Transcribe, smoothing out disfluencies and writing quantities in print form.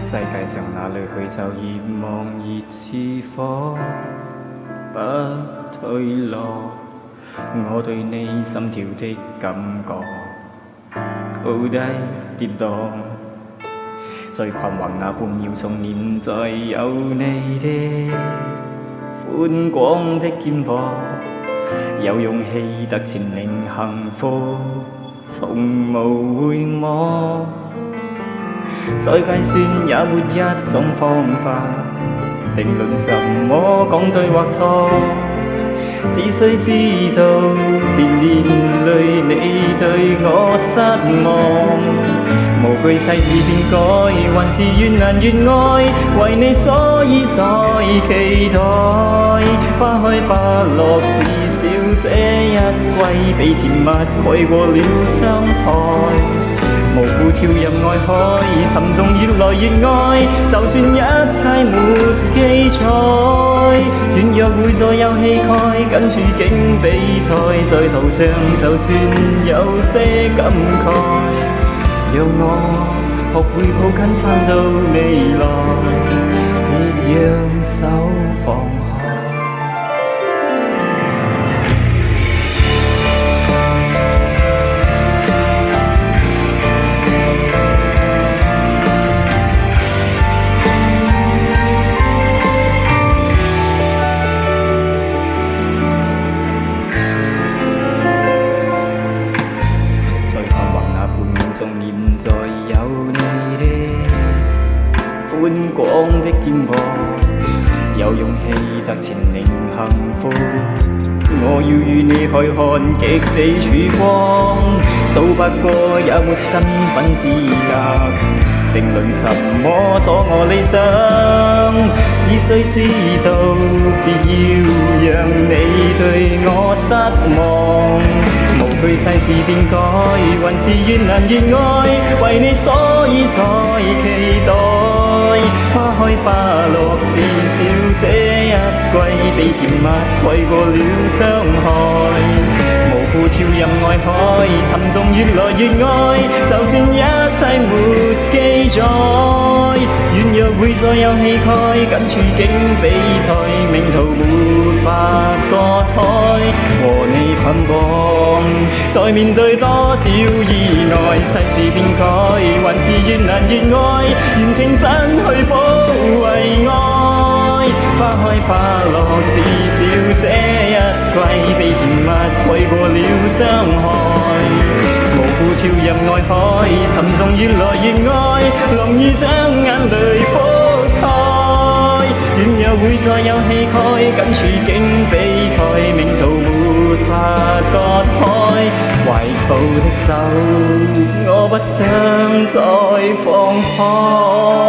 世界上哪裏去就熱望熱似火，不退落。我對你心跳的感覺高低跌宕，最困惑那半秒鐘，念在有你的寬廣的肩膊，有勇氣得佔領幸福，從無回望。再計算也沒一種方法定論什麼講對或錯，只需知道別連累你對我失望。無懼世事變改，還是越難越愛，為你所以在期待。花開花落，至少這一季比甜蜜貴過了傷害。無負跳入愛海，沉重越來越愛，就算一切沒記載，軟弱會再有氣概，跟處境比賽，在途上就算有些感慨，讓我學會抱緊撐到未來，別讓手放開。念在有你的寬廣的肩膊，有勇氣得佔領幸福。我要與你去看極地曙光，數百個也沒身份資格定論什麼阻我理想，只需知道別要讓你對我失望。無懼世事變改，還是越難越愛，為你所以才期待。花開花落，至少這一季比甜蜜貴過了傷害。無負跳入愛海，沉重越來越愛，就算一切沒記載，軟弱會再有氣概，跟處境比賽，命途沒法割開。和你捆綁，再面對多少意外，世事變改，還是越難越愛，願挺身去保衛愛。花開花落，至少這一季比甜蜜貴過了傷害。無負跳入愛海，沉重越來越愛，容易將眼淚覆蓋。軟弱會再有氣概，跟處境比賽，命途沒法割開。懷抱的手，我不想再放開。